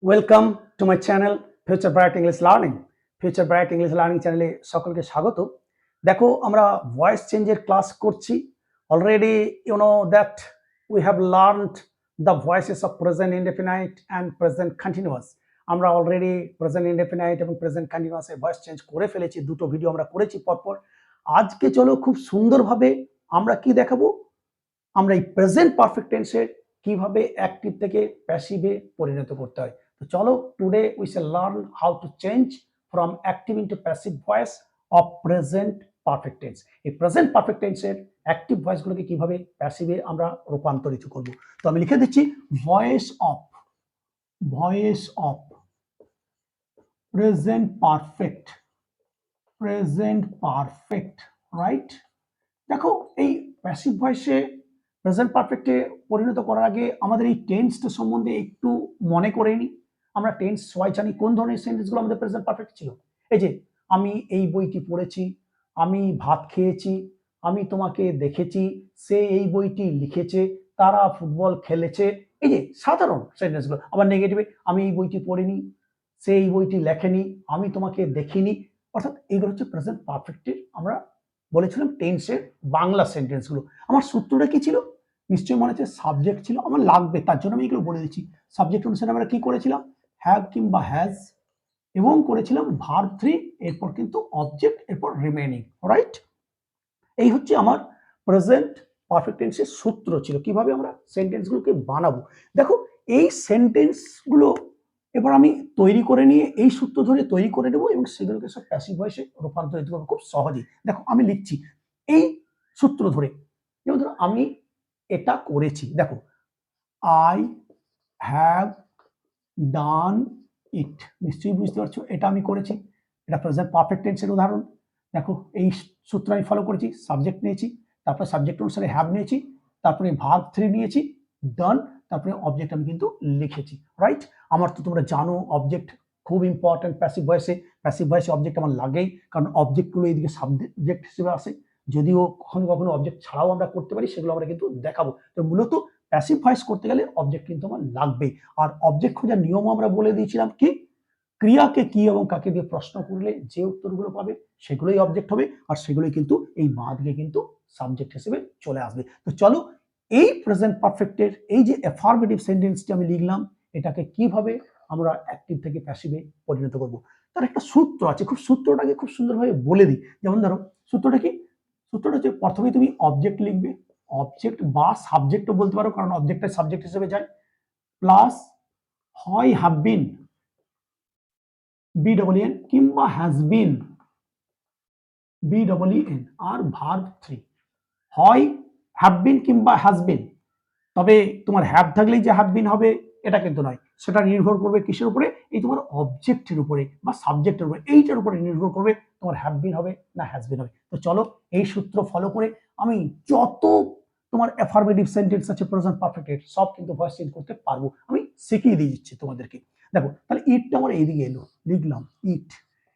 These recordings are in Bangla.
Welcome to my channel future bright English learning. Future bright English learning চ্যানেলে সকলকে স্বাগত। দেখো, আমরা ভয়েস চেঞ্জের ক্লাস করছি। Already you know that we have learned the voices of present indefinite and present continuous. আমরা অলরেডি প্রেজেন্ট ইনডেফিনাইট এবং প্রেজেন্ট কন্টিনিউয়াসের ভয়েস চেঞ্জ করে ফেলেছি, দুটো ভিডিও আমরা করেছি পরপর। আজকে চলো খুব সুন্দরভাবে আমরা কি দেখাবো, আমরা এই প্রেজেন্ট পারফেক্ট টেন্সের কিভাবে অ্যাক্টিভ থেকে প্যাসিভে পরিণত করতে হয়। তো চলো, today we shall learn how to change from active into passive voice of present perfect tense. এই প্রেজেন্ট পারফেক্ট টেন্সের অ্যাক্টিভ ভয়েসগুলোকে কিভাবে প্যাসিভে আমরা রূপান্তরিত করব। তো আমি লিখে দিচ্ছি voice of present perfect, right. দেখো, এই প্যাসিভ ভয়েসে প্রেজেন্ট পারফেক্টে পরিণত করার আগে আমাদের এই টেন্সটা সম্বন্ধে একটু মনে করে নিই। আমরা টেন্স সবাই জানি কোন ধরনের সেন্টেন্সগুলো আমাদের প্রেজেন্ট পারফেক্ট ছিল। এই যে, আমি এই বইটি পড়েছি, আমি ভাত খেয়েছি, আমি তোমাকে দেখেছি, সে এই বইটি লিখেছে, তারা ফুটবল খেলেছে। এই যে সাধারণ সেন্টেন্সগুলো। আবার নেগেটিভে, আমি এই বইটি পড়িনি, সে এই বইটি লেখেনি, আমি তোমাকে দেখিনি। অর্থাৎ এইগুলো হচ্ছে প্রেজেন্ট পারফেক্টের আমরা বলেছিলাম টেন্সের বাংলা সেন্টেন্সগুলো। আমার সূত্রটা কি ছিল নিশ্চয়ই মনে হচ্ছে, সাবজেক্ট ছিল। আমার লাগবে, তার জন্য আমি এগুলো বলে দিচ্ছি। সাবজেক্ট অনুসারে আমরা কি করেছিলাম, হ্যাভ কিংবা হ্যাজ, এবং করেছিলাম ভার্ব 3, এরপর কিন্তু অবজেক্ট, এরপর রিমেইনিং, রাইট। এই হচ্ছে আমার প্রেজেন্ট পারফেক্ট টেন্সের সূত্র ছিল, কিভাবে আমরা সেন্টেন্সগুলোকে বানাবো। দেখো, এই সেন্টেন্সগুলো এবার আমি তৈরি করে নিয়ে এই সূত্র ধরে তৈরি করে নেবো এবং সেগুলোকে সব প্যাসিভ ভয়েসে রূপান্তরিত করবো খুব সহজেই। দেখো, আমি লিখছি এই সূত্র ধরে। যেমন ধরো, আমি এটা করেছি। দেখো, আই হ্যাভ ডান ইট। নিশ্চয়ই বুঝতে পারছো, এটা আমি করেছি। এটা প্রেজেন্ট পারফেক্ট টেন্সের উদাহরণ। দেখো, এই সূত্র আমি ফলো করেছি। সাবজেক্ট নিয়েছি, তারপরে সাবজেক্ট অনুসারে হ্যাভ নিয়েছি, তারপরে ভার্ব 3 নিয়েছি, ডান, তারপরে অবজেক্ট আমি কিন্তু লিখেছি, রাইট। আমার তো তোমরা জানো অবজেক্ট খুব ইম্পর্টেন্ট প্যাসিভ ভয়েসে। প্যাসিভ ভয়েসে অবজেক্ট আমার লাগেই, কারণ অবজেক্টগুলো এইদিকে সাবজেক্ট হিসেবে আসে। যদিও কখনো কখনো অবজেক্ট ছাড়াও আমরা করতে পারি, সেগুলো আমরা কিন্তু দেখাবো। তো মূলত প্যাসিভ ভয়েস করতে গেলে অবজেক্ট কিন্তু আমার লাগবেই। আর অবজেক্ট খোঁজার নিয়ম আমরা বলে দিয়েছিলাম কি, ক্রিয়াকে কি এবং কাকে দিয়ে প্রশ্ন করলে যে উত্তরগুলো পাবে সেগুলোই অবজেক্ট হবে, আর সেগুলোই কিন্তু এই বাঁ দিকে কিন্তু সাবজেক্ট হিসেবে চলে আসবে। তো চলো, এই প্রেজেন্ট পারফেক্টের এই যে অ্যাফার্মেটিভ সেন্টেন্সটি আমি লিখলাম, এটাকে কিভাবে আমরা অ্যাক্টিভ থেকে প্যাসিভে পরিণত করব। তার একটা সূত্র আছে, খুব সূত্রটাকে খুব সুন্দরভাবে বলে দিই। যেমন ধরো, সূত্রটা কি, সূত্রটা হচ্ছে প্রথমে তুমি অবজেক্ট লিখবে, অবজেক্ট বা সাবজেক্টও বলতে পারো, কারণ অবজেক্টটা সাবজেক্ট হিসেবে যায়, প্লাস হয় হ্যাভ বিন, BEEN, কিংবা হ্যাজ বিন, BEEN, আর ভার্ব 3। হয় হ্যাভ বিন কিংবা হ্যাজ বিন। তবে তোমার হ্যাভ থাকলেই যে হ্যাভ বিন হবে এটা কিন্তু নয়। সেটা নির্ভর করবে কিসের উপরে, এই তোমার অবজেক্টের উপরে বা সাবজেক্টের উপরে, এইটার উপরে নির্ভর করবে তোমার হ্যাভ বিন হবে না হ্যাজ বিন হবে। তো চলো, এই সূত্র ফলো করে আমি যত তোমার অ্যাফার্মেটিভ সেন্টেন্স আছে প্রেজেন্ট পারফেক্টের সব কিন্তু ভয়েস চেঞ্জ করতে পারবো, আমি শিখিয়ে দিয়ে দিচ্ছি তোমাদেরকে। দেখো, তাহলে ইটটা আমার এইদিকে এলো, লিখলাম ইট।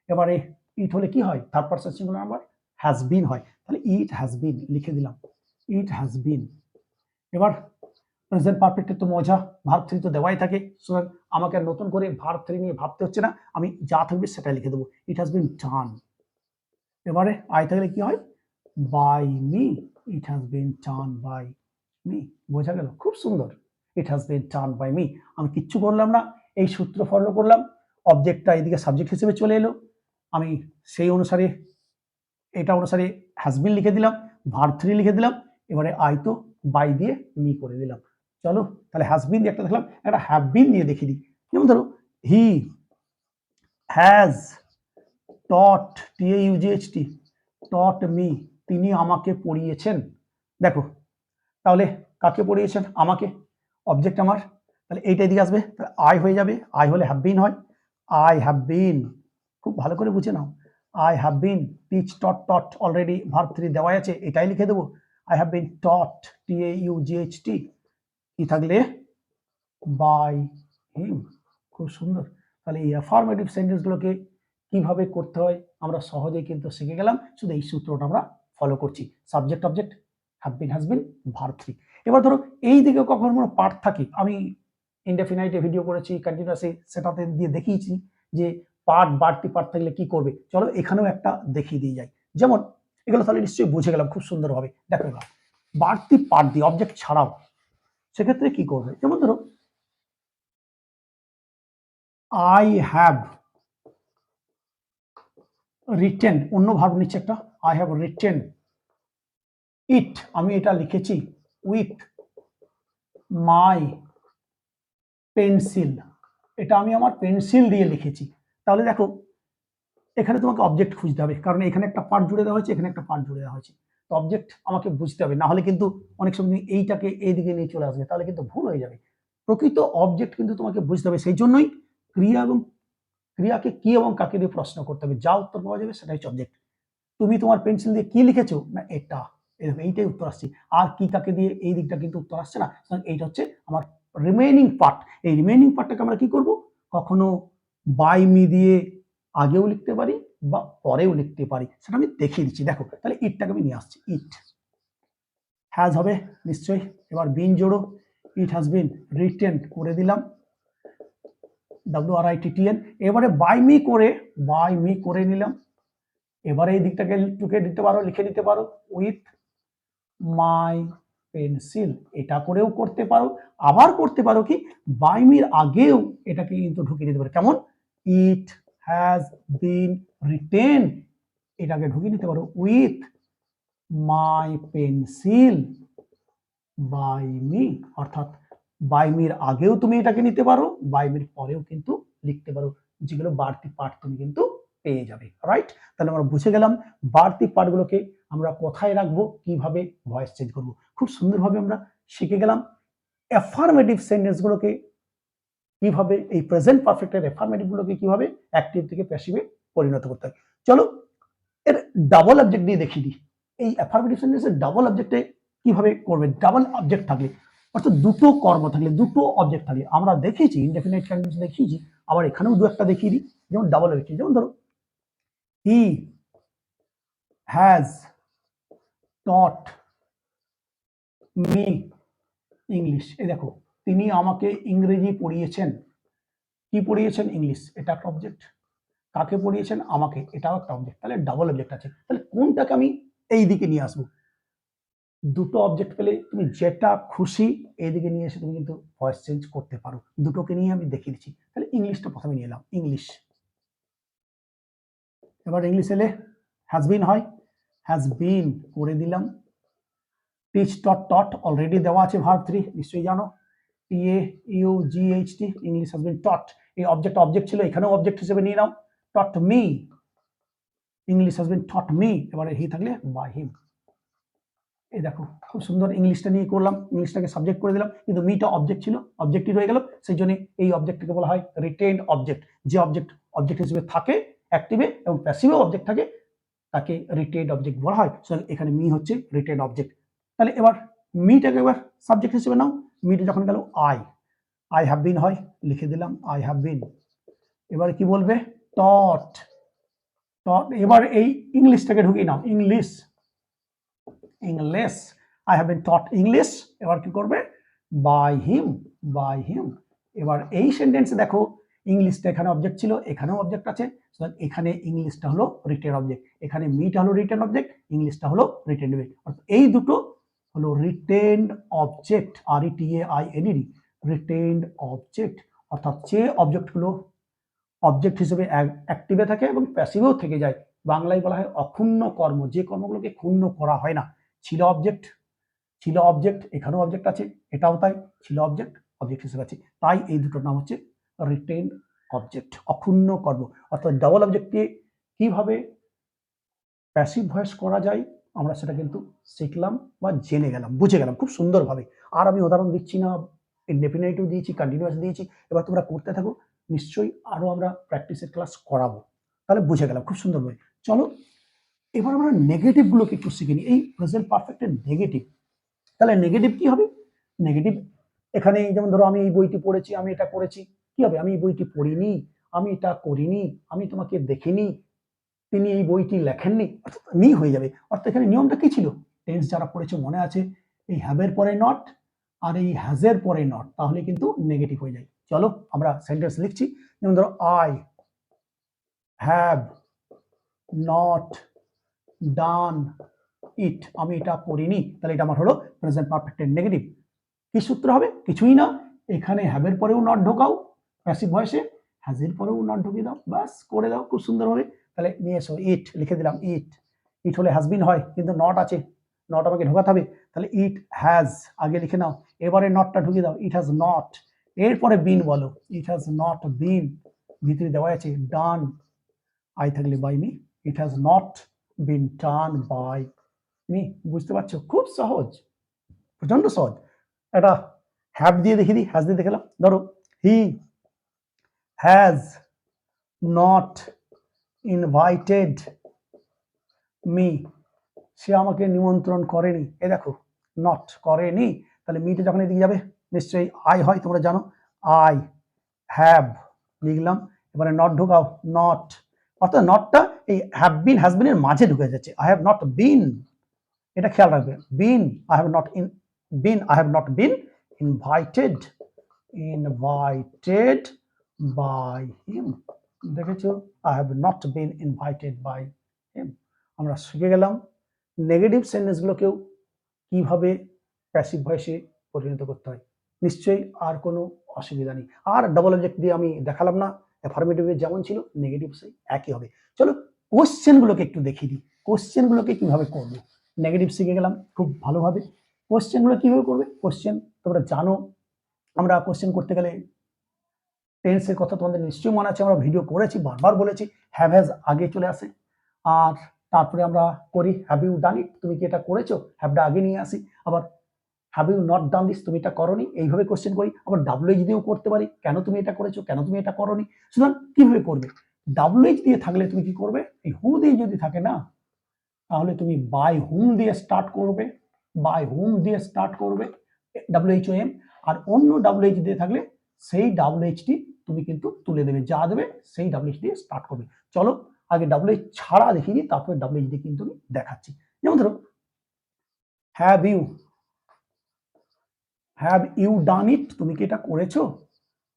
এবারে ইট হলে কি হয়, third person singular number, has been হয়। তাহলে ইট হ্যাজ বিন লিখে দিলাম, ইট হ্যাজ বিন। এবার প্রেজেন্ট পারফেক্টের তো মজা, ভার্ব 3 তো দেওয়াই থাকে, সুতরাং আমাকে আর নতুন করে ভার্ব 3 নিয়ে ভাবতে হচ্ছে না, আমি যা থাকবে সেটা লিখে দেবো, ইট হ্যাজ বিন ডান। এবারে আই থাকলে কি হয়, by me, it has been done by me. বোঝা গেল? খুব সুন্দর, it has been done by me. আমি কিচ্ছু করলাম না, এই সূত্র ফলো করলাম, অবজেক্টটা এদিকে সাবজেক্ট হিসেবে চলে এলো, আমি সেই অনুসারে এটা অনুসারে হ্যাজ বিন লিখে দিলাম, ভার্ব 3 লিখে দিলাম, এবারে আই তো বাই দিয়ে মি করে দিলাম। চলো, তাহলে হ্যাজ বিন দিয়ে একটা দেখলাম, একটা হ্যাভ বিন দিয়ে দেখিয়ে দিই। যেমন ধরো, he has taught, TAUGHT, taught me, তিনি আমাকে পড়িয়েছেন। দেখো, তাহলে কাকে পড়িয়েছেন, আমাকে, অবজেক্ট আমার, তাহলে এইটা দিকে আসবে, তাহলে আই হয়ে যাবে, আই হলে হ্যাভ বিন হয়, আই হ্যাভ বিন, খুব ভালো করে বুঝে নাও, I have been teach taught, taught already verb 3 দেওয়াই আছে, এটাই লিখে দেবো, I have been taught, TAUGHT, কি থাকলে বাই হিম। খুব সুন্দর। তাহলে এই অ্যাফার্মেটিভ সেন্টেন্সগুলোকে কিভাবে করতে হয় আমরা সহজেই কিন্তু শিখে গেলাম, শুধু এই সূত্রটা আমরা ফলো করছি, subject object, have been, has been, verb 3। এবার ধরো এই দিকে কখনো কোনো পার্ট থাকে, আমি ইনডেফিনাইটে ভিডিও করেছি, কন্টিনিউয়াসে সেটাতে দিয়ে দেখিয়েছি যে পার্ট বাড়তি পার্ট থাকলে কি করবে। চলো এখানেও একটা দেখিয়ে দিয়ে যাই। যেমন এগুলো তাহলে নিশ্চয়ই বুঝে গেলাম খুব সুন্দরভাবে। দেখো এবার বাড়তি পার্ট দিয়ে অবজেক্ট ছাড়াও সেক্ষেত্রে কি করবে, যেমন ধরো আই হ্যাভ রিটেন, অন্য ভার্ব নিচ্ছে একটা, আই হ্যাভ রিটেন ইট, আমি এটা লিখেছি উইথ মাই পেন্সিল, এটা আমি আমার পেন্সিল দিয়ে লিখেছি। তাহলে দেখো এখানে তোমাকে অবজেক্ট খুঁজতে হবে, কারণ এখানে একটা পার্ট জুড়ে দেওয়া হয়েছে, এখানে একটা পার্ট জুড়ে দেওয়া হয়েছে। তো অবজেক্ট আমাকে বুঝতে হবে, না হলে কিন্তু অনেক সময় এইটাকে এইদিকে নিয়ে চলে আসবে, তাহলে কিন্তু ভুল হয়ে যাবে। প্রকৃত অবজেক্ট কিন্তু তোমাকে বুঝতে হবে, সেই জন্যই ক্রিয়া এবং ক্রিয়াকে কি এবং কাকে দিয়ে প্রশ্ন করতে হবে, যা উত্তর পাওয়া যাবে সেটাই হচ্ছে অবজেক্ট। তুমি তোমার পেন্সিল দিয়ে কি লিখেছো, না এটা, এইটাই উত্তর আসছে। আর কি কাকে দিয়ে এই দিকটা কিন্তু উত্তর আসছে না, এইটা হচ্ছে আমার রিমেইনিং পার্ট। এই রিমেইনিং পার্টটাকে আমরা কি করব, কখনো বাই মি দিয়ে আগেও লিখতে পারি বা পরেও লিখতে পারি, সেটা আমি দেখিয়ে দিচ্ছি। দেখো তাহলে ইটটাকে আমি নিয়ে আসছি, ইট হ্যাজ হবে নিশ্চয়ই, এবার বিন জোড়ো, ইট হ্যাজ বিন রিটেন করে দিলাম WRITTEN, এবারে বাই মি করে নিলাম। এবারে এই দিকটাকে টুকে দিতে পারো, লিখে নিতে পারো উইথ মাই পেন্সিল, এটা করেও করতে পারো। আবার করতে পারো কি, বাই মির আগেও এটাকে কিন্তু ঢুকিয়ে দিতে পারো, কেমন, ইট হ্যাজ বিন রিটেন, এটাকে ঢুকিয়ে দিতে পারো with my pencil by me, অর্থাৎ বাই মির আগেও তুমি এটাকে নিতে পারো, বাই মির পরেও কিন্তু লিখতে পারো, যেগুলো বাড়তি পার্ট তুমি কিন্তু পেয়ে যাবে। রাইট, তাহলে আমরা বুঝে গেলাম বাড়তি পার্টগুলোকে আমরা কোথায় রাখবো, কিভাবে ভয়েস চেঞ্জ করব। খুব সুন্দরভাবে আমরা শিখে গেলাম অ্যাফার্মেটিভ সেন্টেন্সগুলোকে কিভাবে, এই প্রেজেন্ট পারফেক্টের অ্যাফার্মেটিভ গুলোকে কিভাবে অ্যাক্টিভ থেকে প্যাসিভে পরিণত করতে হয়। চলো এর ডাবল অবজেক্ট দিয়ে দেখিয়ে দিই, এই অ্যাফার্মেটিভ সেন্টেন্সের ডাবল অবজেক্টে কিভাবে করবে। ডাবল অবজেক্ট থাকলে, অর্থাৎ দুটো কর্ম থাকলে, দুটো অবজেক্ট থাকলে, আমরা দেখিয়েছি ইনডেফিনাইট কন্টিনিউয়াস দেখিয়েছি, আবার এখানেও দু একটা দেখিয়ে দিই। যেমন ডাবল অবজেক্ট, যেমন ধরো he has taught me English, এই দেখো তিনি আমাকে ইংরেজি পড়িয়েছেন, কি পড়িয়েছেন, ইংলিশ, এটা একটা অবজেক্ট। কাকে পড়িয়েছেন, আমাকে, এটাও একটা অবজেক্ট। তাহলে ডাবল অবজেক্ট আছে। তাহলে কোনটাকে আমি এই দিকে নিয়ে আসবো, দুটো অবজেক্ট পেলে তুমি যেটা খুশি এইদিকে নিয়ে এসে তুমি কিন্তু ভয়েস চেঞ্জ করতে পারো। দুটোকে নিয়ে আমি দেখিয়ে দিচ্ছি। তাহলে ইংলিশটা প্রথমে নিয়ে এলাম, ইংলিশ। এবার ইংলিশ এলে হ্যাজ বিন হয়, হ্যাজ বিন করে দিলাম। টিচ টট টট অলরেডি দেওয়া আছে ভার্ব 3, নিশ্চয়ই জানো, TAUGHT, English has been taught, এই অবজেক্ট ছিল, এখানেও অবজেক্ট হিসেবে নিয়ে নাও, taught me, English has been taught me, এবারে হি থাকলে বাই হিম। এই দেখো খুব সুন্দর ইংলিশটা নিয়ে করলাম, ইংলিশটাকে সাবজেক্ট করে দিলাম, কিন্তু মিটা অবজেক্ট ছিল, অবজেক্টই রয়ে গেল, সেই জন্য এই অবজেক্টকে বলা হয় রিটেইনড অবজেক্ট। যে অবজেক্ট হিসেবে থাকে অ্যাক্টিভে এবং প্যাসিভে অবজেক্ট থাকে তাকে রিটেইনড অবজেক্ট বলা হয়। এখানে মি হচ্ছে রিটেইনড অবজেক্ট। তাহলে এবার মিটাকে এবার সাবজেক্ট হিসেবে নাও, মিটা যখন গেল আই হ্যাভ বিন হয়, লিখে দিলাম আই হ্যাভ বিন। এবার কি বলবে, টট টট, এবার এই ইংলিশটাকে ঢুকিয়ে নাও, English, I have been taught English, এবার কি করবে, বাই হিম, এবার এই সেন্টেন্সে দেখো ইংলিশটা এখানে অবজেক্ট ছিল, এখানেও অবজেক্ট আছে, এখানে ইংলিশটা হলো রিটেন অবজেক্ট, এখানে মিটা হলো রিটেন অবজেক্ট, ইংলিশটা হলো রিটেন অবজেক্ট, অর্থাৎ এই দুটো হলো রিটেনড অবজেক্ট, RETAINED, রিটেনড অবজেক্ট। অর্থাৎ যে অবজেক্টগুলো অবজেক্ট হিসেবে অ্যাক্টিভে থাকে এবং প্যাসিভেও থেকে যায়, বাংলায় বলা হয় অক্ষুণ্ণ কর্ম, যে কর্মগুলোকে ক্ষুণ্ণ করা হয় না। ছিল অবজেক্ট, এখানেও অবজেক্ট আছে, এটাও তাই, ছিল অবজেক্ট হিসেবে আছে, তাই এই দুটোর নাম হচ্ছে রিটেইনড অবজেক্ট, অক্ষুণ্ণ কর্ম। অর্থাৎ ডাবল অবজেক্টকে কিভাবে প্যাসিভ ভয়েস করা যায় আমরা সেটা কিন্তু শিখলাম বা জেনে গেলাম, বুঝে গেলাম খুব সুন্দরভাবে। আর আমি উদাহরণ দিচ্ছি না, ইনডেফিনাইটও দিয়েছি, কন্টিনিউয়াস দিয়েছি, এবার তোমরা করতে থাকো, নিশ্চয়ই আরো আমরা প্র্যাকটিসের ক্লাস করাবো। তাহলে বুঝে গেলাম খুব সুন্দরভাবে। চলো এবার আমরা নেগেটিভ গুলোকে একটু শিখে নিই, এই প্রেজেন্ট পারফেক্টের নেগেটিভ। তাহলে নেগেটিভ কি হবে, নেগেটিভ এখানে যেমন ধরো আমি এই বইটি পড়েছি, আমি এটা করেছি, কি হবে, আমি এই বইটি পড়িনি, আমি এটা করিনি, আমি তোমাকে দেখিনি, তিনি এই বইটি লেখেননি, অর্থাৎ নি হয়ে যাবে। অর্থাৎ এখানে নিয়মটা কি ছিল, টেন্স যারা পড়েছে মনে আছে, এই হ্যাভের পরে নট আর এই হ্যাজের পরে নট, তাহলে কিন্তু নেগেটিভ হয়ে যায়। চলো আমরা সেন্টেন্স লিখছি। যেমন ধরো আই হ্যাভ নট ডান ইট, আমি এটা করিনি, তাহলে এটা আমার হলো প্রেজেন্ট পারফেক্টের নেগেটিভ। কি সূত্র হবে? কিছুই না, এখানে হ্যাভের পরেও নট ঢোকাও প্যাসিভ ভয়েসে, হ্যাজের পরেও নট ঢুকিয়ে দাও, বাস করে দাও খুব সুন্দরভাবে। তাহলে নিয়ে এসো ইট, লিখে দিলাম ইট। ইট হলে হ্যাজবিন হয়, কিন্তু নট আছে, নট আমাকে ঢোকাতে হবে, তাহলে ইট হ্যাজ আগে লিখে নাও, এবারে নটটা ঢুকিয়ে দাও, ইট হ্যাজ নট, এরপরে বিন বলো, ইট হ্যাজ নট বিন, ভিতরে দেওয়া আছে ডান, আই থাকলে by me, it has not been done by me. বুঝতে পারছো? খুব সহজ, প্রচন্ড সহজ। একটা হ্যাভ দিয়ে দেখিয়ে দিই, হ্যাজ দিয়ে দেখালাম। ধরো he has not invited me, সে আমাকে নিমন্ত্রণ করেনি। এ দেখো নট করেনি, তাহলে মিটা যখন এদিকে যাবে নিশ্চয়ই আই হয়, তোমরা জানো। আই হ্যাভ লিখলাম, এবারে নট ঢোকাও, নট, অর্থাৎ নটটা এই হ্যাভ বিন হ্যাজ বিন এর মাঝে ঢুকে যাচ্ছে। আই হ্যাভ নট বিন, এটা খেয়াল রাখবে, been I have not in, been I have not been invited, invited by him. দেখেছো, I have not been invited by him. আমরা শিখে গেলাম নেগেটিভ সেন্টেন্সগুলোকেও কিভাবে প্যাসিভ ভয়েসে পরিণত করতে হয়। নিশ্চয়ই আর কোনো অসুবিধা নেই। আর ডাবল অবজেক্ট দিয়ে আমি দেখালাম না, অ্যাফার্মেটিভে যেমন ছিল নেগেটিভ সেই একই হবে। চলো কোশ্চেনগুলোকে একটু দেখিয়ে দিই, কোশ্চেনগুলোকে কিভাবে করবে। নেগেটিভ শিখে গেলাম খুব ভালোভাবে, কোশ্চেনগুলো কিভাবে করবে। কোশ্চেন তোমরা জানো, আমরা কোশ্চেন করতে গেলে টেন্সের কথা তোমাদের নিশ্চয়ই মনে আছে, আমরা ভিডিও করেছি, বারবার বলেছি হ্যাভ হ্যাজ আগে চলে আসে, আর তারপরে আমরা করি হ্যাভ ইউ ডান ইট, তুমি কি এটা করেছো, হ্যাভটা আগে নিয়ে আসি। আবার have you not done this, তুমি এটা করনি, এইভাবে কোশ্চেন করি। আবার ডাব্লিউএইচ দিয়েও করতে পারি, কেন তুমি এটা করেছো, কেন তুমি এটা করনি। সুতরাং কিভাবে করবে, ডাব্লিউএইচ দিয়ে থাকলে তুমি কি করবে, এই হু দিয়ে যদি থাকে না, তাহলে তুমি বাই হুম দিয়ে স্টার্ট করবে, বাই হুম দিয়ে স্টার্ট করবে ডাব্লিউএইচওএম, আর অন্য ডাব্লিউএইচ দিয়ে থাকলে সেই ডাব্লিউএইচটি তুমি কিন্তু তুলে দেবে, যা দেবে সেই ডাব্লিউএইচ দিয়ে স্টার্ট করবে। চলো আগে ডাব্লিউএইচ ছাড়া দেখিয়ে দিই, তারপরে ডাব্লিউএইচ দিয়ে কিন্তু আমি দেখাচ্ছি। যেমন ধরো হ্যাভ ইউ ডান ইট, তুমি কি এটা করেছো,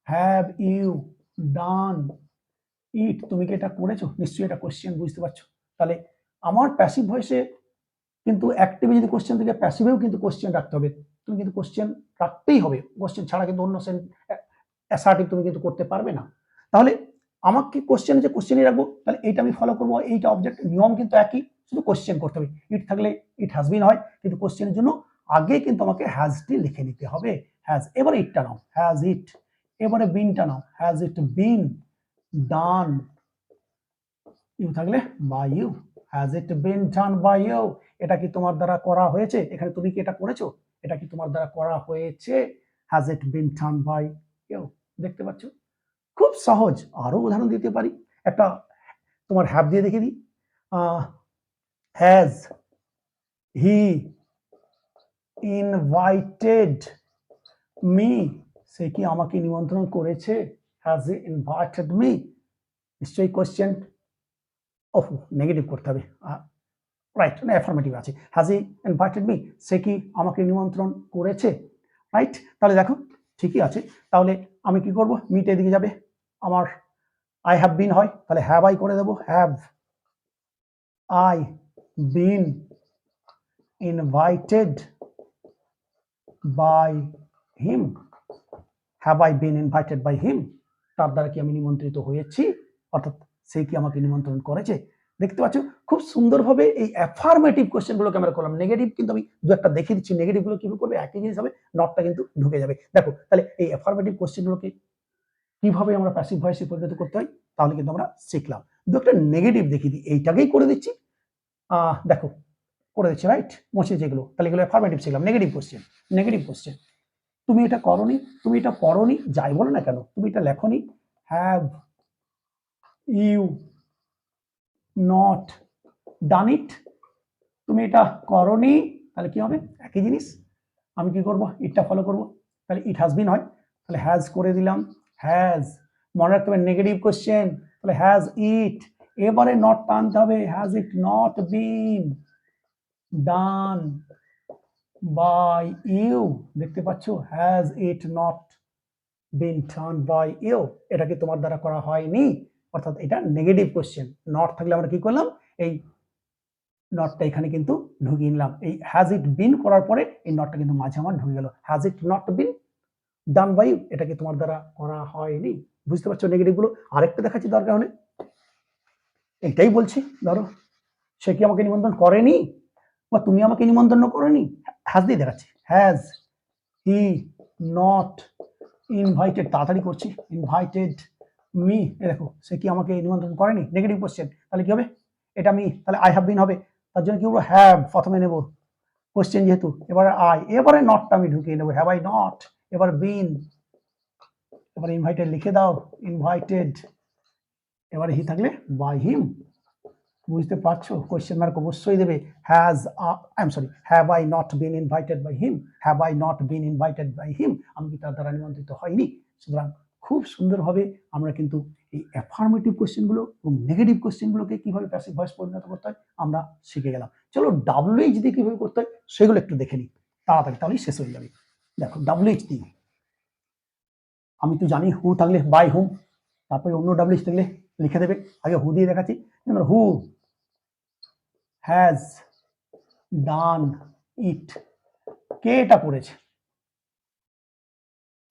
হ্যাভ ইউ ডান ইট, তুমি কি এটা করেছো। নিশ্চয়ই এটা কোশ্চেন, বুঝতে পারছো। তাহলে আমার প্যাসিভ ভয়েসে কিন্তু অ্যাক্টিভে যদি কোশ্চেন থেকে প্যাসিভেও কিন্তু কোশ্চেন রাখতে হবে, তুমি কিন্তু কোশ্চেন রাখতেই হবে, কোশ্চেন ছাড়া কিন্তু অন্য অ্যাসার্টিভ তুমি কিন্তু করতে পারবে না। তাহলে আমাকে কোশ্চেন যে কোশ্চেনই রাখবো, তাহলে এইটা আমি ফলো করবো, এইটা অবজেক্ট, নিয়ম কিন্তু একই, শুধু কোশ্চেন করতে হবে। ইট থাকলে ইট হ্যাজ বিন হয়, কিন্তু কোশ্চেনের জন্য আগে কিন্তু আমাকে হ্যাজটি লিখে নিতে হবে, হ্যাজ, এবারে ইটটা নাও, হ্যাজ ইট, এবারে বিনটা নাও, has it been done, you থাকলে by you, has it been done by you, এটা কি তোমার দ্বারা করা হয়েছে, এখানে তুমি কি এটা করেছো, এটা কি তোমার দ্বারা করা হয়েছে, has it been done by you. দেখতে পাচ্ছ খুব সহজ। আরো উদাহরণ দিতে পারি, একটা তোমার হ্যাভ দিয়ে দেখিয়ে দিই। হ্যাজ হি ইনভাইটেড মি, সে কি আমাকে নিমন্ত্রণ করেছে, হ্যাজ হি ইনভাইটেড মি, নিশ্চয়ই কোশ্চেন, ওহ নেগেটিভ করতে হবে, রাইট না অ্যাফার্মেটিভ আছে, হ্যাজ হি ইনভাইটেড মি, সে কি আমাকে নিমন্ত্রণ করেছে, রাইট। তাহলে দেখো ঠিকই আছে। তাহলে আমি কি করব, মিট এদিকে যাবে, আমার আই হ্যাভ বিন হয়, তাহলে হ্যাভ আই করে দেবো, have I been invited by him, have I been invited by him, তার দ্বারা কি আমি নিমন্ত্রিত হয়েছি, অর্থাৎ সে কি আমাকে নিমন্ত্রণ করেছে। দেখতে পাচ্ছ খুব সুন্দরভাবে এই অ্যাফার্মেটিভ কোশ্চেনগুলোকে আমরা করলাম। নেগেটিভ কিন্তু আমি দু একটা দেখিয়ে দিচ্ছি, নেগেটিভগুলো কিভাবে করবে, একই জিনিস হবে, নটটা কিন্তু ঢুকে যাবে। দেখো তাহলে এই অ্যাফার্মেটিভ কোশ্চেনগুলোকে কিভাবে আমরা প্যাসিভ ভয়েসে পরিণত করতে হয়, তাহলে কিন্তু আমরা শিখলাম। দু একটা নেগেটিভ দেখিয়ে দিই, এইটাকেই করে দিচ্ছি, দেখো করে দিচ্ছি, রাইট, মুছে যেগুলো, তাহলে এগুলো অ্যাফার্মেটিভ শিখলাম। নেগেটিভ কোশ্চেন, নেগেটিভ কোশ্চেন, তুমি এটা করনি, তুমি এটা পড়নি, যাই বলো না কেন, তুমি এটা লেখনি, হ্যাভ ইউ নট ডান ইট, তুমি এটা করনি, তাহলে কি হবে, একই জিনিস, আমি কি করব, ইটটা ফলো করব, তাহলে ইট হ্যাজ বিন হয়, তাহলে হ্যাজ করে দিলাম, হ্যাজ, মনে রাখতে হবে নেগেটিভ কোশ্চেন, তাহলে হ্যাজ ইট, এবারে নট টানতে হবে, has it not been done by you, দেখতে পাচ্ছ has it not been turn by you, এটা কি তোমার দ্বারা করা হয়নি, অর্থাৎ এটা নেগেটিভ কোশ্চেন। নট থাকলে আমরা কি করলাম, এই নটটা এখানে কিন্তু ঢুকিয়ে নিলাম। এই হ্যাজ ইট বিন করার পরে এই নটটা কিন্তু মাঝে আমার ঢুকে গেল, has it not been done by you, এটা কি তোমার দ্বারা করা হয়নি। বুঝতে পারছো নেগেটিভ গুলো। আরেকটা দেখাচ্ছি দরকার হলে, এটাই বলছি, ধরো সে কি আমাকে নিমন্ত্রণ করেনি বা তুমি আমাকে নিমন্ত্রণ করেনি, হ্যাজ দিয়ে দেখাচ্ছি, হ্যাজ হি নট ইনভাইটেড, তাড়াতাড়ি করছি, ইনভাইটেড মি, দেখো সে কি আমাকে নিমন্ত্রণ করেনি, নেগেটিভ কোশ্চেন, তাহলে কি হবে, এটা মি, তাহলে আই হ্যাভ বিন হবে, তার জন্য কি বলবো, হ্যাভ প্রথমে নেব কোশ্চেন যেহেতু, এবারে আই, এবারে নটটা আমি ঢুকিয়ে নেবো, হ্যাভ আই নট, এবার বিন, এবারে ইনভাইটেড লিখে দাও, ইনভাইটেড, এবারে হি থাকলে বাই হিম। বুঝতে পারছো, কোশ্চেন মার্ক অবশ্যই দেবে, has I am sorry, have I not been invited by him, have I not been invited by him, আমি কি তার দ্বারা নিমন্ত্রিত হয়নি। সুতরাং খুব সুন্দরভাবে আমরা কিন্তু এই অ্যাফার্মেটিভ কোশ্চেনগুলো এবং নেগেটিভ কোশ্চেনগুলোকে কিভাবে প্যাসিভ ভয়েস পরিণত করতে হয় আমরা শিখে গেলাম। চলো ডাব্লিউএইচ দিয়ে কিভাবে করতে হয় সেগুলো একটু দেখে নিই তাড়াতাড়ি, তাহলেই শেষ হয়ে যাবে। দেখো ডাব্লিউএইচ দিয়ে আমি তো জানি হু থাকলে বাই হুম, তারপরে অন্য ডাব্লিউএইচ থাকলে লিখে দেবে, আগে হু দিয়ে দেখাচ্ছি, হু হ্যাজ ডান ইট, কে এটা করেছে,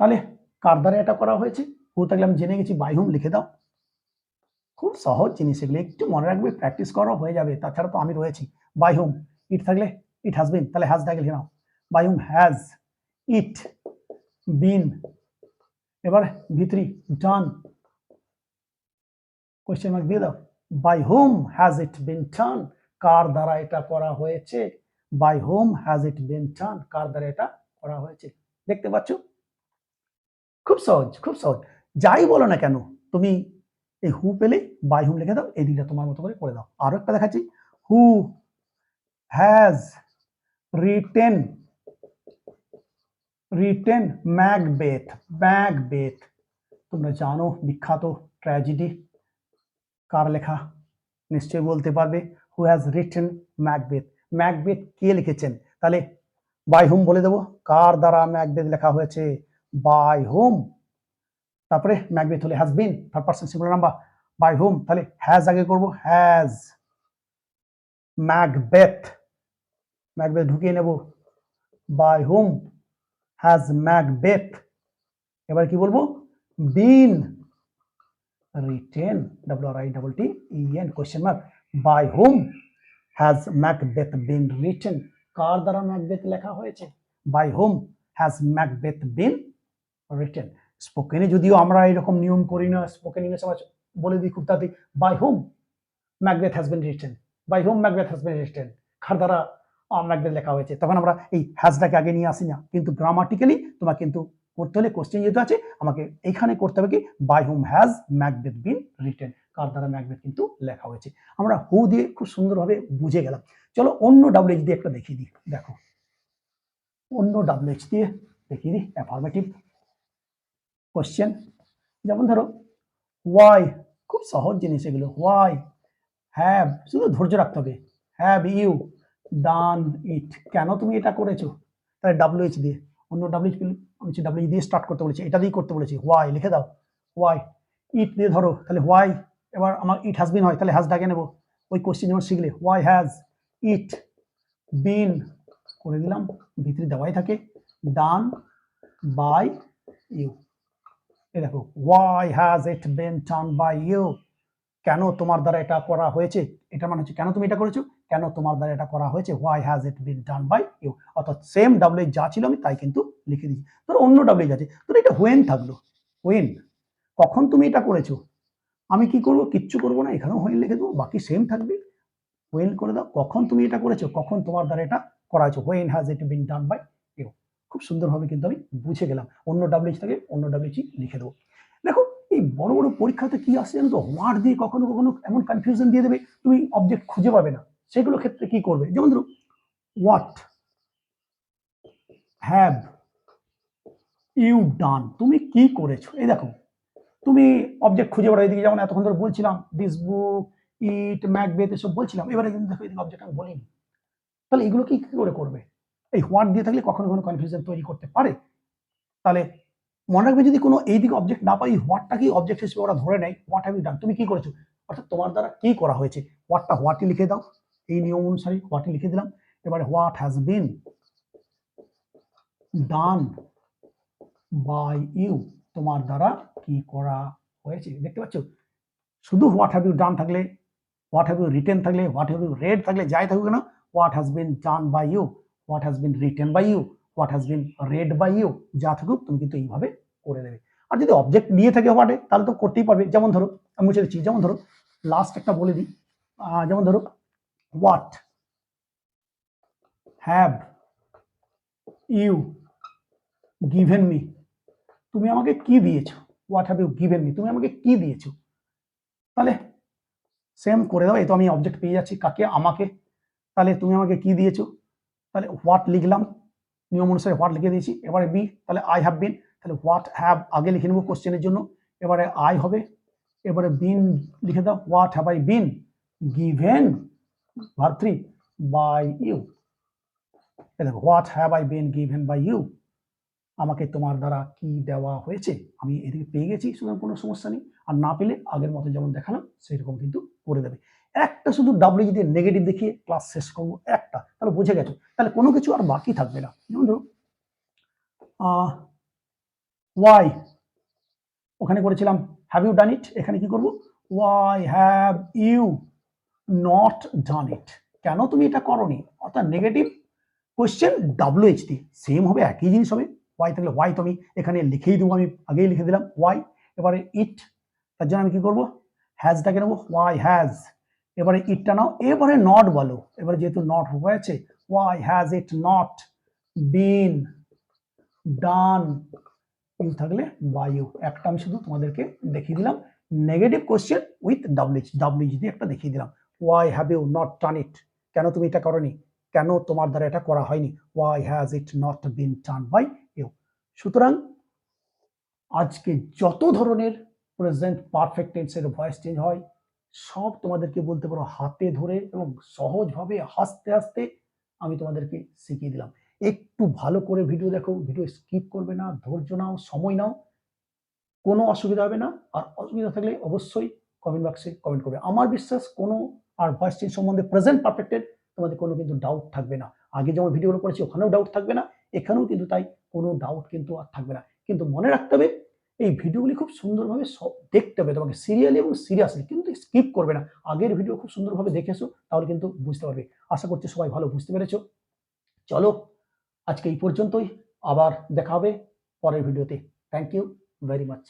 তাহলে কার দ্বারা এটা করা হয়েছে, হু থাকলে আমি জেনে গেছি, বাই হুম লিখে দাও। খুব সহজ জিনিস, এগুলো একটু মনে রাখবে, প্র্যাকটিস করো, হয়ে যাবে, তাছাড়া তো আমি রয়েছি। বাই হুম, ইট থাকলে ইট হ্যাজ বিন, তাহলে হ্যাজ থাকলে লিখে নাও, বাই হুম হ্যাজ ইট বিন, এবার ভিতরি ডান, কোশ্চেন মার্ক দিয়ে দাও, by whom has it been ডান, কার দ্বারা এটা করা হয়েছে, by whom has it been ডান, কার দ্বারা এটা করা হয়েছে। দেখতে পাচ্ছ খুব সহজ, খুব সহজ, যাই বলো না কেন তুমি এই হু পেলে বাই হুম লিখে দাও, এই দিকটা তোমার মতো করে দাও। আরো একটা দেখাচ্ছি, who has written, written Macbeth, Macbeth তোমরা জানো বিখ্যাত ট্র্যাজেডি, কার লেখা নিশ্চয়ই বলতে পারবে, who has written Macbeth, Macbeth কে লিখেছেন, তাহলে বাই হুম বলে দেবো, কার দ্বারা ম্যাকবেথ লেখা হয়েছে, বাই হুম, তারপরে ম্যাকবেথ হলে has been, third person singular number, by whom, তাহলে হ্যাজ আগে করব, হ্যাজ ম্যাকবেথ, ম্যাকবেথ ঢুকিয়ে নেব, বাই হুম হ্যাজ ম্যাকবেথ, এবার কি বলবো, been written, WRITTEN question mark, by whom has Macbeth been written, কার দ্বারা ম্যাকবেথ লেখা হয়েছে, by whom has Macbeth been written. স্পোকেনে যদিও আমরা এরকম নিয়ম করি না, স্পোকেন ইংলিশ আমরা বলে দিই খুব তাড়াতাড়ি, by whom Macbeth has been written, by whom Macbeth has been written, কার দ্বারা ম্যাকবেথ লেখা হয়েছে, তখন আমরা এই হ্যাজটাকে আগে নিয়ে আসি না, কিন্তু গ্রামাটিক্যালি তোমার কিন্তু করতে হলে, কোশ্চেন যেহেতু আছে আমাকে এইখানে করতে হবে কি, by whom has Macbeth been written, কার দ্বারা ম্যাকবেথ কিন্তু লেখা হয়েছে। আমরা হু দিয়ে খুব সুন্দরভাবে বুঝে গেলাম। চলো অন্য ডাব্লিউএইচ দিয়ে একটা দেখিয়ে দিই, দেখো অন্য ডাব্লিউএইচ দিয়ে দেখিয়ে দিই অ্যাফার্মেটিভ কোশ্চেন, যেমন ধরো ওয়াই, খুব সহজ জিনিস এগুলো, ওয়াই হ্যাভ, শুধু ধৈর্য রাখতে হবে, হ্যাভ ইউ ডান ইট, কেন তুমি এটা করেছো, তাহলে ডাব্লিউএইচ দিয়ে, অন্য ডাব্লিউএইচ আমি ডাব্লিউএইচ দিয়ে স্টার্ট করতে বলেছি, এটা দিয়ে করতে বলেছি, ওয়াই লিখে দাও, ওয়াই, ইট দিয়ে ধরো, তাহলে ওয়াই, এবার আমার ইট হ্যাজ বিন হয়, তাহলে হ্যাজ ডাকে নেবো, ওই কোশ্চেন যেমন শিখলে, ওয়াই হ্যাজ ইট বিন করে দিলাম, ভিতরে দেওয়াই থাকে, ডান বাই ইউ, এই দেখো why has it been done by you, কেন তোমার দ্বারা এটা করা হয়েছে, এটা মানে হচ্ছে কেন তুমি এটা করেছো, কেন তোমার দ্বারা এটা করা হয়েছে, why has it been done by you, অর্থাৎ সেম ডাব্লিউ যা ছিল আমি তাই কিন্তু লিখে দিয়েছি। ধরো অন্য ডাব্লিউ আছে, ধরো এটা হোয়েন থাকলো, হোয়েন কখন তুমি এটা করেছো, আমি কি করব, কিচ্ছু করবো না, এখানেও হোয়েন লিখে দেবো, বাকি সেম থাকবে, হোয়েন করে দাও, কখন তুমি এটা করেছো, কখন তোমার দ্বারা এটা করা হয়েছে, when has it been done by you. খুব সুন্দরভাবে কিন্তু আমি বুঝে গেলাম, অন্য ডাব্লিউ থাকে অন্য ডাব্লিউ লিখে দেবো। দেখো এই বড় বড় পরীক্ষাতে কি আসছে জানো তো, ওয়ার্ড দিয়ে কখনো কখনো এমন কনফিউশন দিয়ে দেবে, তুমি অবজেক্ট খুঁজে পাবে না, সেগুলো ক্ষেত্রে কি করবে, যেমন ধরো হোয়াট হ্যাভ ইউ ডান, তুমি কি করেছো, এই দেখো তুমি অবজেক্ট খুঁজে বেড়াও, এদিকে যেমন এতক্ষণ ধরে বলছিলাম দিস বুক, ইট, ম্যাকবেথ এসব বলছিলাম, এবারে কিন্তু দেখো এদিকে অবজেক্ট আমি বলিনি, তাহলে এগুলো কি করে করবে, এই হোয়াট দিয়ে থাকলে কখনো কোনো কনফিউশন তৈরি করতে পারে। তাহলে মনে রাখবে যদি কোনো এই দিকে অবজেক্ট না পাই, হোয়াটটাকেই অবজেক্ট হিসেবে ওরা ধরে নেয়। হোয়াট হ্যাভ ইউ ডান, তুমি কি করেছো, অর্থাৎ তোমার দ্বারা কি করা হয়েছে। হোয়াটটা হোয়াটই লিখে দাও, এই নিয়ম অনুসারে হোয়াটই লিখে দিলাম। এবারে what has been done by you, তোমার দ্বারা কি করা হয়েছে। দেখতে পাচ্ছ, শুধু হোয়াট হ্যাভ ইউ ডান থাকলে, হোয়াট হ্যাভ ইউ রিটেন থাকলে, হোয়াট হ্যাভ ইউ রেড থাকলে, যাই থাকুক না, what has been done by you, what has been written by you, what has been read by you, যা থাকুক তুমি কিন্তু এইভাবে করে দেবে। আর যদি অবজেক্ট নিয়ে থাকে হোয়াটে, তাহলে তো করতেই পারবে। যেমন ধরো আমি মুছে দিচ্ছি, যেমন ধরো লাস্ট একটা বলে দিই, যেমন ধরো what have you given me, তুমি আমাকে কি দিয়েছো। What have you given me, তুমি আমাকে কি দিয়েছো। তাহলে সেম করে দাও, এই তো আমি অবজেক্ট পেয়ে যাচ্ছি, কাকে, আমাকে। তাহলে তুমি আমাকে কি দিয়েছো, তাহলে হোয়াট লিখলাম, নিয়ম অনুসারে হোয়াট লিখে দিয়েছি। এবারে বি, তাহলে আই হ্যাভ বিন, তাহলে হোয়াট হ্যাভ আগে লিখে নেবো কোশ্চেনের জন্য, এবারে আই হবে, এবারে বিন লিখে দাও, what have I been given verb 3 by you. দেখো what have I been given by you, আমাকে তোমার দ্বারা কি দেওয়া হয়েছে। আমি এদিকে পেয়ে গেছি, সুতরাং কোনো সমস্যা নেই। আর না পেলে আগের মতো যেমন দেখালাম সেরকম কিন্তু করে দেবে। একটা শুধু ডাব্লিউ যদি নেগেটিভ দেখিয়ে ক্লাস শেষ করবো, একটা, তাহলে বুঝে গেছো, তাহলে কোনো কিছু আর বাকি থাকবে না। যেমন ধরো ওয়াই, ওখানে করেছিলাম হ্যাভ ইউ ডান ইট, এখানে কি করবো, why have you not done it, কেন তুমি এটা করনি। অর্থাৎ নেগেটিভ কোয়েশ্চেন WH দিয়ে সেম হবে, একই জিনিস হবে। ওয়াই থাকলে ওয়াই তো আমি এখানে লিখেই দেবো, আমি আগেই লিখে দিলাম ওয়াই। এবারে ইট, তার জন্য আমি কি করবো, হ্যাজটাকে নেবো, ওয়াই হ্যাজ। এবারে ইটটা নাও, এবারে নট বলো, এবারে যেহেতু নট হয়েছে, why has it not been done, you থাকলে বাই ইউ। একটা আমি শুধু তোমাদেরকে দেখিয়ে দিলাম নেগেটিভ কোয়েশ্চেন উইথ WH দিয়ে একটা দেখিয়ে দিলাম। Why have you not done it, কেন তুমি এটা করনি, কেন তোমার দ্বারা এটা করা হয়নি। Why has it not been done by you. সুতরাং আজকে যত ধরনের প্রেজেন্ট পারফেক্ট টেন্সের ভয়েস চেঞ্জ হয়, সব তোমাদেরকে বলতে পারো হাতে ধরে এবং সহজভাবে হাসতে হাসতে আমি তোমাদেরকে শিখিয়ে দিলাম। একটু ভালো করে ভিডিও দেখো, ভিডিও স্কিপ করবে না, ধৈর্য নাও, সময় নাও, কোনো অসুবিধা হবে না। আর অসুবিধা থাকলে অবশ্যই কমেন্ট বক্সে কমেন্ট করবে। আমার বিশ্বাস কোনো আর ভয়েস চেঞ্জ সম্বন্ধে প্রেজেন্ট পারফেক্টের তোমাদের কোনো কিন্তু ডাউট থাকবে না। আগে যেমন ভিডিওগুলো করেছি ওখানেও ডাউট থাকবে না, এখানেও কিন্তু তাই কোনো ডাউট কিন্তু আর থাকবে না। কিন্তু মনে রাখতে হবে এই ভিডিওগুলি খুব সুন্দরভাবে দেখতে হবে তোমাকে, সিরিয়ালি এবং সিরিয়াসলি, কিন্তু স্কিপ করবে না। আগের ভিডিও খুব সুন্দরভাবে দেখেছো, তাহলে কিন্তু বুঝতে পারবে। আশা করছি সবাই ভালো বুঝতে পেরেছো। চলো আজকে এই পর্যন্তই, আবার দেখা হবে পরের ভিডিওতে। Thank you very much.